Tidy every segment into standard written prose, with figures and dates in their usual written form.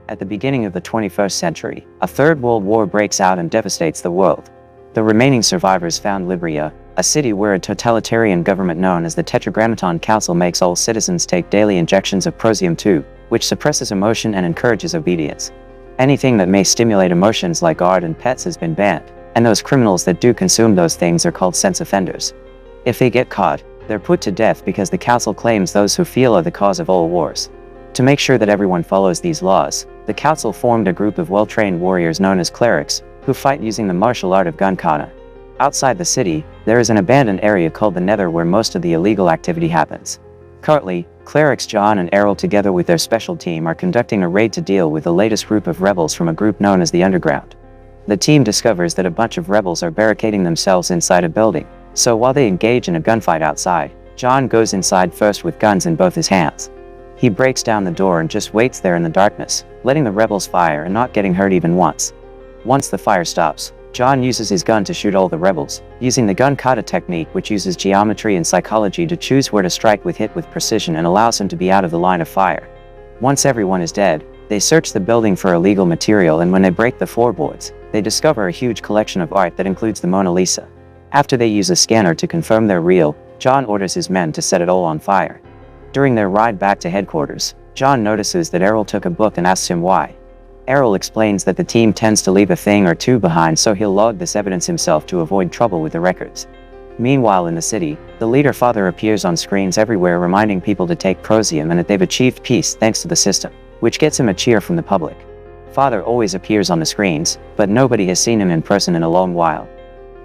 At the beginning of the 21st century, a third world war breaks out and devastates the world. The remaining survivors found Libya, a city where a totalitarian government known as the Tetragrammaton Council makes all citizens take daily injections of prosium-2, which suppresses emotion and encourages obedience. Anything that may stimulate emotions like art and pets has been banned, and those criminals that do consume those things are called sense offenders. If they get caught, they're put to death because the council claims those who feel are the cause of all wars. To make sure that everyone follows these laws, the council formed a group of well-trained warriors known as clerics, who fight using the martial art of gun kata. Outside the city, there is an abandoned area called the Nether where most of the illegal activity happens. Currently, clerics John and Errol together with their special team are conducting a raid to deal with the latest group of rebels from a group known as the Underground. The team discovers that a bunch of rebels are barricading themselves inside a building, so while they engage in a gunfight outside, John goes inside first with guns in both his hands. He breaks down the door and just waits there in the darkness, letting the rebels fire and not getting hurt even once. Once the fire stops, John uses his gun to shoot all the rebels, using the gun kata technique which uses geometry and psychology to choose where to strike with precision and allows him to be out of the line of fire. Once everyone is dead, they search the building for illegal material, and when they break the floorboards, they discover a huge collection of art that includes the Mona Lisa. After they use a scanner to confirm they're real, John orders his men to set it all on fire. During their ride back to headquarters, John notices that Errol took a book and asks him why. Errol explains that the team tends to leave a thing or two behind, so he'll log this evidence himself to avoid trouble with the records. Meanwhile in the city, the leader father appears on screens everywhere reminding people to take prosium and that they've achieved peace thanks to the system, which gets him a cheer from the public. Father always appears on the screens, but nobody has seen him in person in a long while.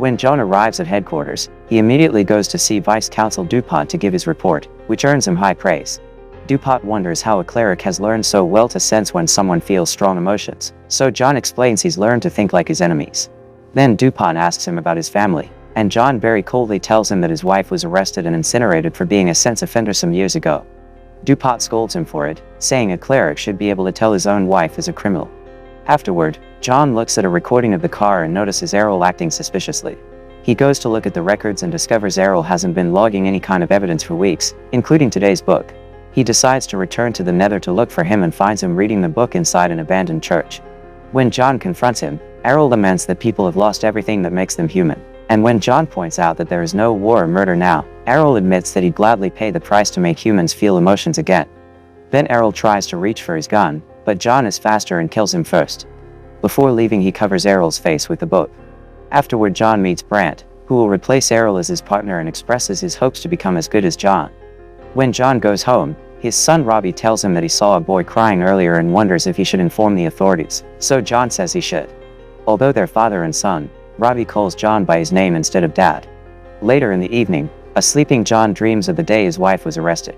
When John arrives at headquarters, he immediately goes to see Vice Consul Dupont to give his report, which earns him high praise. Dupont wonders how a cleric has learned so well to sense when someone feels strong emotions, so John explains he's learned to think like his enemies. Then Dupont asks him about his family, and John very coldly tells him that his wife was arrested and incinerated for being a sex offender some years ago. Dupont scolds him for it, saying a cleric should be able to tell his own wife is a criminal. Afterward, John looks at a recording of the car and notices Errol acting suspiciously. He goes to look at the records and discovers Errol hasn't been logging any kind of evidence for weeks, including today's book. He decides to return to the Nether to look for him and finds him reading the book inside an abandoned church. When John confronts him, Errol laments that people have lost everything that makes them human. And when John points out that there is no war or murder now, Errol admits that he'd gladly pay the price to make humans feel emotions again. Then Errol tries to reach for his gun, but John is faster and kills him first. Before leaving, he covers Errol's face with the book. Afterward, John meets Brandt, who will replace Errol as his partner and expresses his hopes to become as good as John. When John goes home, his son Robbie tells him that he saw a boy crying earlier and wonders if he should inform the authorities, so John says he should. Although they're father and son, Robbie calls John by his name instead of Dad. Later in the evening, a sleeping John dreams of the day his wife was arrested.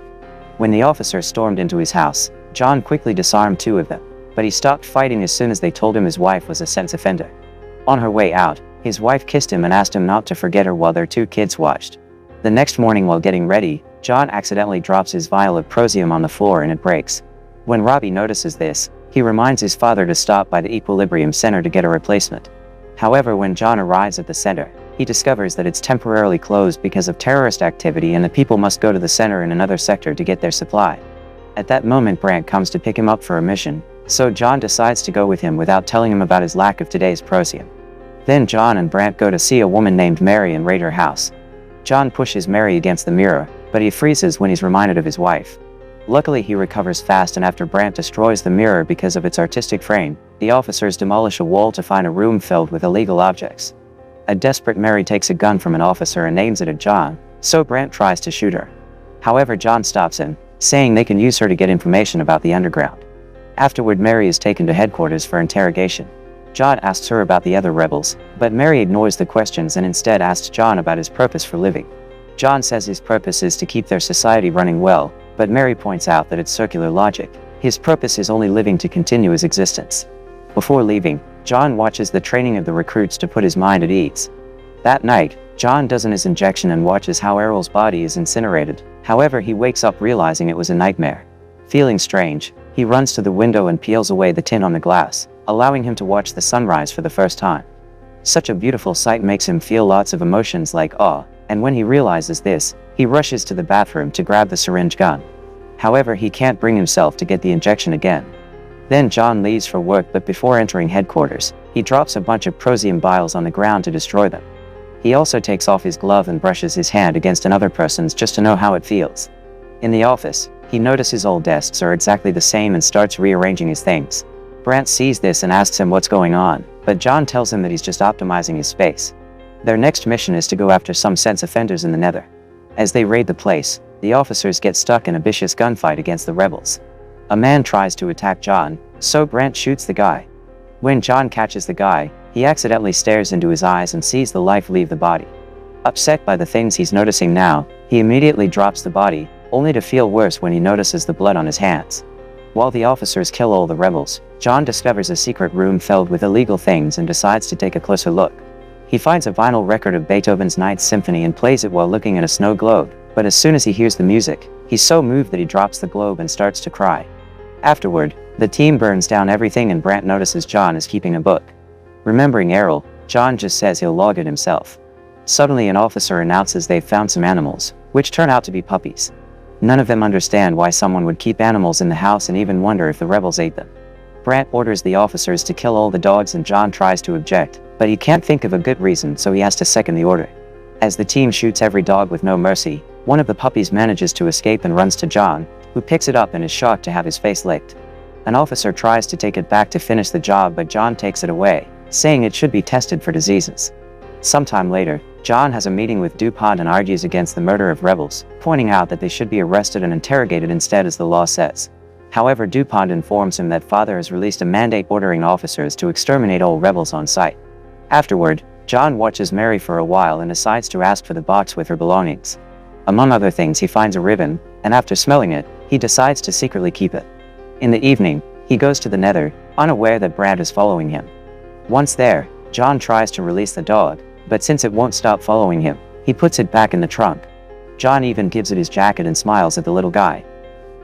When the officers stormed into his house, John quickly disarmed two of them, but he stopped fighting as soon as they told him his wife was a sex offender. On her way out, his wife kissed him and asked him not to forget her while their two kids watched. The next morning while getting ready, John accidentally drops his vial of prosium on the floor and it breaks. When Robbie notices this, he reminds his father to stop by the Equilibrium Center to get a replacement. However, when John arrives at the center, he discovers that it's temporarily closed because of terrorist activity and the people must go to the center in another sector to get their supply. At that moment, Brandt comes to pick him up for a mission, so John decides to go with him without telling him about his lack of today's prosium. Then John and Brandt go to see a woman named Mary and raid her house. John pushes Mary against the mirror, but he freezes when he's reminded of his wife. Luckily, he recovers fast, and after Brandt destroys the mirror because of its artistic frame, the officers demolish a wall to find a room filled with illegal objects. A desperate Mary takes a gun from an officer and aims it at John, so Brandt tries to shoot her. However, John stops him, saying they can use her to get information about the underground. Afterward, Mary is taken to headquarters for interrogation. John asks her about the other rebels, but Mary ignores the questions and instead asks John about his purpose for living. John says his purpose is to keep their society running well, but Mary points out that it's circular logic. His purpose is only living to continue his existence. Before leaving, John watches the training of the recruits to put his mind at ease. That night, John does his injection and watches how Errol's body is incinerated. However, he wakes up realizing it was a nightmare. Feeling strange, he runs to the window and peels away the tin on the glass, allowing him to watch the sunrise for the first time. Such a beautiful sight makes him feel lots of emotions like awe, and when he realizes this, he rushes to the bathroom to grab the syringe gun. However, he can't bring himself to get the injection again. Then John leaves for work, but before entering headquarters, he drops a bunch of prosium vials on the ground to destroy them. He also takes off his glove and brushes his hand against another person's just to know how it feels. In the office, he notices all desks are exactly the same and starts rearranging his things. Brant sees this and asks him what's going on, but John tells him that he's just optimizing his space. Their next mission is to go after some sense offenders in the Nether. As they raid the place, the officers get stuck in a vicious gunfight against the rebels. A man tries to attack John, so Brant shoots the guy. When John catches the guy, he accidentally stares into his eyes and sees the life leave the body. Upset by the things he's noticing now, he immediately drops the body, only to feel worse when he notices the blood on his hands. While the officers kill all the rebels, John discovers a secret room filled with illegal things and decides to take a closer look. He finds a vinyl record of Beethoven's Ninth Symphony and plays it while looking at a snow globe, but as soon as he hears the music, he's so moved that he drops the globe and starts to cry. Afterward, the team burns down everything and Brant notices John is keeping a book. Remembering Errol, John just says he'll log it himself. Suddenly an officer announces they've found some animals, which turn out to be puppies. None of them understand why someone would keep animals in the house and even wonder if the rebels ate them. Brant orders the officers to kill all the dogs and John tries to object, but he can't think of a good reason, so he has to second the order. As the team shoots every dog with no mercy, one of the puppies manages to escape and runs to John, who picks it up and is shocked to have his face licked. An officer tries to take it back to finish the job, but John takes it away, saying it should be tested for diseases. Sometime later, John has a meeting with DuPont and argues against the murder of rebels, pointing out that they should be arrested and interrogated instead as the law says. However, DuPont informs him that Father has released a mandate ordering officers to exterminate all rebels on sight. Afterward, John watches Mary for a while and decides to ask for the box with her belongings. Among other things, he finds a ribbon, and after smelling it, he decides to secretly keep it. In the evening, he goes to the Nether, unaware that Brant is following him. Once there, John tries to release the dog, but since it won't stop following him, he puts it back in the trunk. John even gives it his jacket and smiles at the little guy.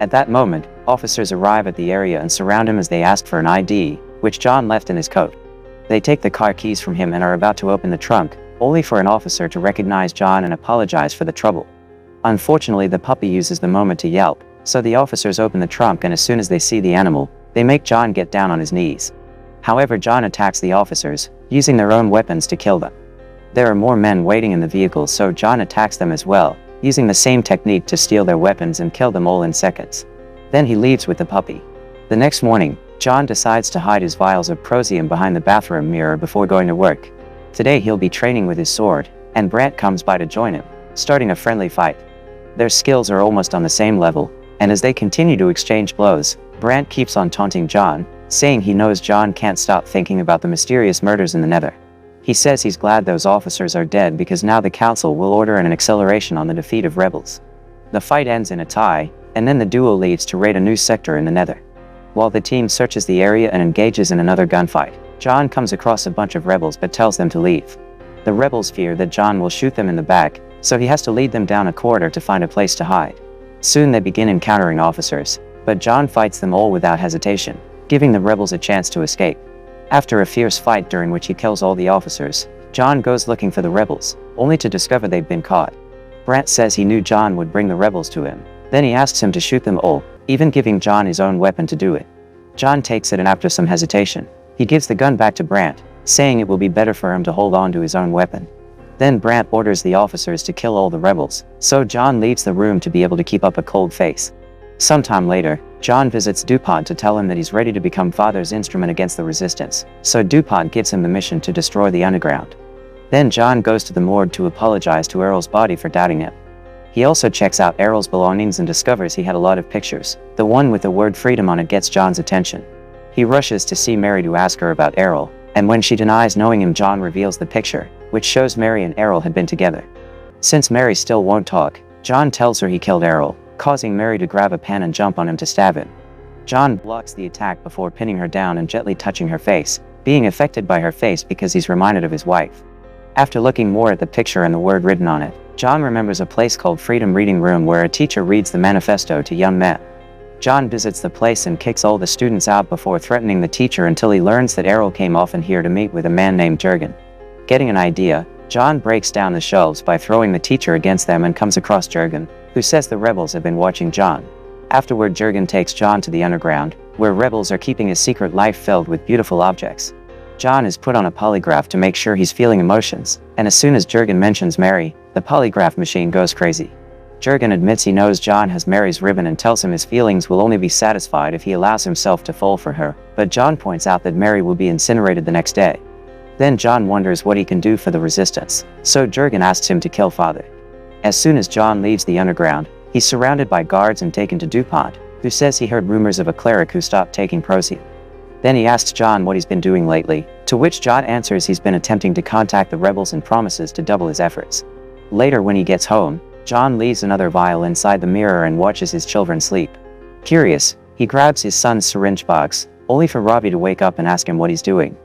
At that moment, officers arrive at the area and surround him as they ask for an ID, which John left in his coat. They take the car keys from him and are about to open the trunk, only for an officer to recognize John and apologize for the trouble. Unfortunately, the puppy uses the moment to yelp, so the officers open the trunk and as soon as they see the animal, they make John get down on his knees. However, John attacks the officers, using their own weapons to kill them. There are more men waiting in the vehicle, so John attacks them as well, using the same technique to steal their weapons and kill them all in seconds. Then he leaves with the puppy. The next morning, John decides to hide his vials of prosium behind the bathroom mirror before going to work. Today he'll be training with his sword, and Brant comes by to join him, starting a friendly fight. Their skills are almost on the same level, and as they continue to exchange blows, Brant keeps on taunting John, saying he knows John can't stop thinking about the mysterious murders in the Nether. He says he's glad those officers are dead because now the council will order an acceleration on the defeat of rebels. The fight ends in a tie, and then the duo leaves to raid a new sector in the Nether. While the team searches the area and engages in another gunfight, John comes across a bunch of rebels but tells them to leave. The rebels fear that John will shoot them in the back, so he has to lead them down a corridor to find a place to hide. Soon they begin encountering officers, but John fights them all without hesitation, giving the rebels a chance to escape. After a fierce fight during which he kills all the officers, John goes looking for the rebels, only to discover they've been caught. Brant says he knew John would bring the rebels to him. Then he asks him to shoot them all, even giving John his own weapon to do it. John takes it and after some hesitation, he gives the gun back to Brant, saying it will be better for him to hold on to his own weapon. Then Brant orders the officers to kill all the rebels, so John leaves the room to be able to keep up a cold face. Sometime later, John visits DuPont to tell him that he's ready to become Father's instrument against the resistance, so DuPont gives him the mission to destroy the underground. Then John goes to the morgue to apologize to Errol's body for doubting him. He also checks out Errol's belongings and discovers he had a lot of pictures. The one with the word freedom on it gets John's attention. He rushes to see Mary to ask her about Errol, and when she denies knowing him, John reveals the picture, which shows Mary and Errol had been together. Since Mary still won't talk, John tells her he killed Errol, causing Mary to grab a pen and jump on him to stab him. John blocks the attack before pinning her down and gently touching her face, being affected by her face because he's reminded of his wife. After looking more at the picture and the word written on it, John remembers a place called Freedom Reading Room where a teacher reads the manifesto to young men. John visits the place and kicks all the students out before threatening the teacher until he learns that Errol came often here to meet with a man named Jurgen. Getting an idea, John breaks down the shelves by throwing the teacher against them and comes across Jurgen, who says the rebels have been watching John. Afterward, Jurgen takes John to the underground, where rebels are keeping a secret life filled with beautiful objects. John is put on a polygraph to make sure he's feeling emotions, and as soon as Jurgen mentions Mary, the polygraph machine goes crazy. Jurgen admits he knows John has Mary's ribbon and tells him his feelings will only be satisfied if he allows himself to fall for her, but John points out that Mary will be incinerated the next day. Then John wonders what he can do for the resistance, so Jurgen asks him to kill Father. As soon as John leaves the underground, he's surrounded by guards and taken to DuPont, who says he heard rumors of a cleric who stopped taking Procyon. Then he asks John what he's been doing lately, to which John answers he's been attempting to contact the rebels and promises to double his efforts. Later, when he gets home, John leaves another vial inside the mirror and watches his children sleep. Curious, he grabs his son's syringe box, only for Ravi to wake up and ask him what he's doing.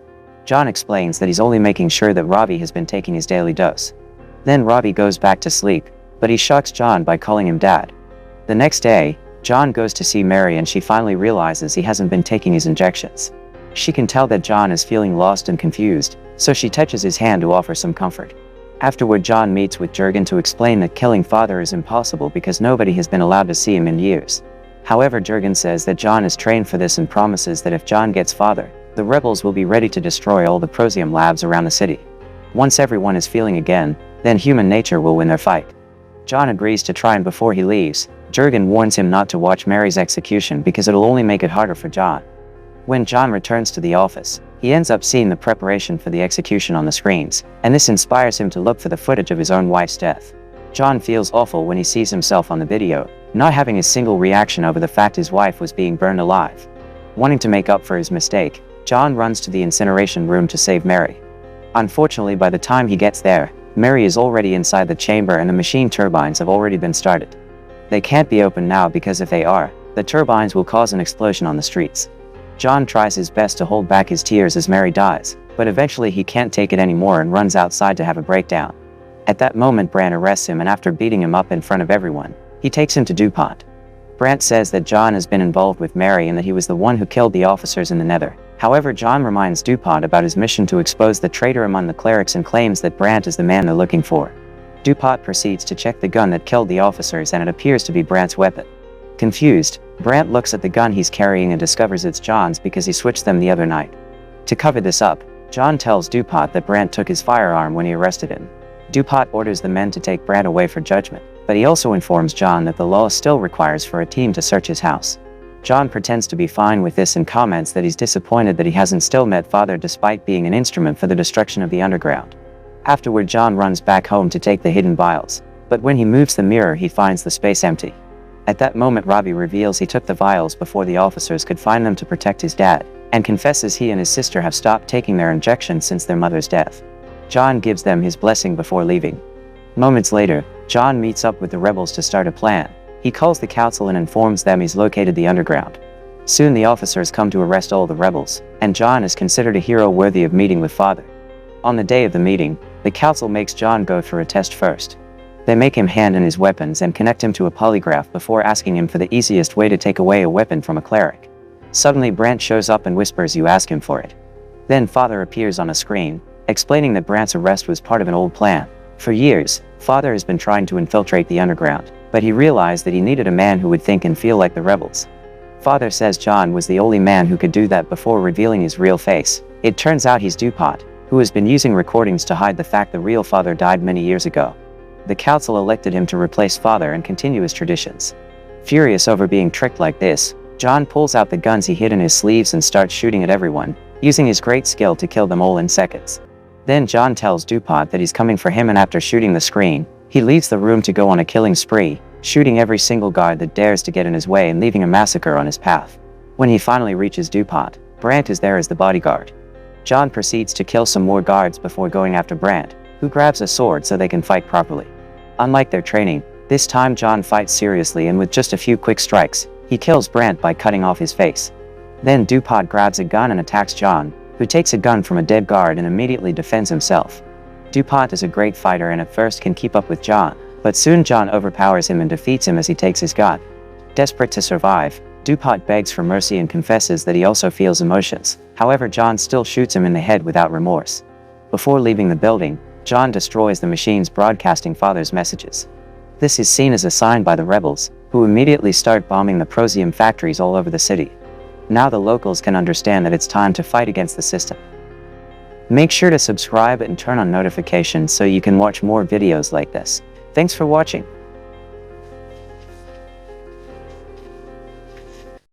John explains that he's only making sure that Ravi has been taking his daily dose. Then Ravi goes back to sleep, but he shocks John by calling him Dad. The next day, John goes to see Mary and she finally realizes he hasn't been taking his injections. She can tell that John is feeling lost and confused, so she touches his hand to offer some comfort. Afterward, John meets with Jurgen to explain that killing Father is impossible because nobody has been allowed to see him in years. However, Jurgen says that John is trained for this and promises that if John gets Father, the rebels will be ready to destroy all the Procyon labs around the city. Once everyone is feeling again, then human nature will win their fight. John agrees to try, and before he leaves, Jurgen warns him not to watch Mary's execution because it'll only make it harder for John. When John returns to the office, he ends up seeing the preparation for the execution on the screens, and this inspires him to look for the footage of his own wife's death. John feels awful when he sees himself on the video, not having a single reaction over the fact his wife was being burned alive. Wanting to make up for his mistake, John runs to the incineration room to save Mary. Unfortunately, by the time he gets there, Mary is already inside the chamber and the machine turbines have already been started. They can't be opened now because if they are, the turbines will cause an explosion on the streets. John tries his best to hold back his tears as Mary dies, but eventually he can't take it anymore and runs outside to have a breakdown. At that moment, Brandt arrests him, and after beating him up in front of everyone, he takes him to DuPont. Brandt says that John has been involved with Mary and that he was the one who killed the officers in the Nether. However, John reminds DuPont about his mission to expose the traitor among the clerics and claims that Brandt is the man they're looking for. DuPont proceeds to check the gun that killed the officers, and it appears to be Brandt's weapon. Confused, Brandt looks at the gun he's carrying and discovers it's John's because he switched them the other night. To cover this up, John tells DuPont that Brandt took his firearm when he arrested him. DuPont orders the men to take Brandt away for judgment, but he also informs John that the law still requires for a team to search his house. John pretends to be fine with this and comments that he's disappointed that he hasn't still met Father despite being an instrument for the destruction of the underground. Afterward, John runs back home to take the hidden vials, but when he moves the mirror he finds the space empty. At that moment, Ravi reveals he took the vials before the officers could find them to protect his dad, and confesses he and his sister have stopped taking their injections since their mother's death. John gives them his blessing before leaving. Moments later, John meets up with the rebels to start a plan. He calls the council and informs them he's located the underground. Soon the officers come to arrest all the rebels, and John is considered a hero worthy of meeting with Father. On the day of the meeting, the council makes John go through a test first. They make him hand in his weapons and connect him to a polygraph before asking him for the easiest way to take away a weapon from a cleric. Suddenly, Brandt shows up and whispers, "You ask him for it." Then Father appears on a screen, explaining that Brandt's arrest was part of an old plan. For years, Father has been trying to infiltrate the underground, but he realized that he needed a man who would think and feel like the rebels. Father says John was the only man who could do that before revealing his real face. It turns out he's DuPont, who has been using recordings to hide the fact the real Father died many years ago. The council elected him to replace Father and continue his traditions. Furious over being tricked like this, John pulls out the guns he hid in his sleeves and starts shooting at everyone, using his great skill to kill them all in seconds. Then John tells DuPont that he's coming for him, and after shooting the screen, he leaves the room to go on a killing spree, shooting every single guard that dares to get in his way and leaving a massacre on his path. When he finally reaches DuPont, Brandt is there as the bodyguard. John proceeds to kill some more guards before going after Brandt, who grabs a sword so they can fight properly. Unlike their training, this time John fights seriously, and with just a few quick strikes, he kills Brandt by cutting off his face. Then DuPont grabs a gun and attacks John, who takes a gun from a dead guard and immediately defends himself. DuPont is a great fighter and at first can keep up with John, but soon John overpowers him and defeats him as he takes his gun. Desperate to survive, DuPont begs for mercy and confesses that he also feels emotions. However, John still shoots him in the head without remorse. Before leaving the building, John destroys the machines broadcasting Father's messages. This is seen as a sign by the rebels, who immediately start bombing the Prosium factories all over the city. Now the locals can understand that it's time to fight against the system. Make sure to subscribe and turn on notifications so you can watch more videos like this. Thanks for watching.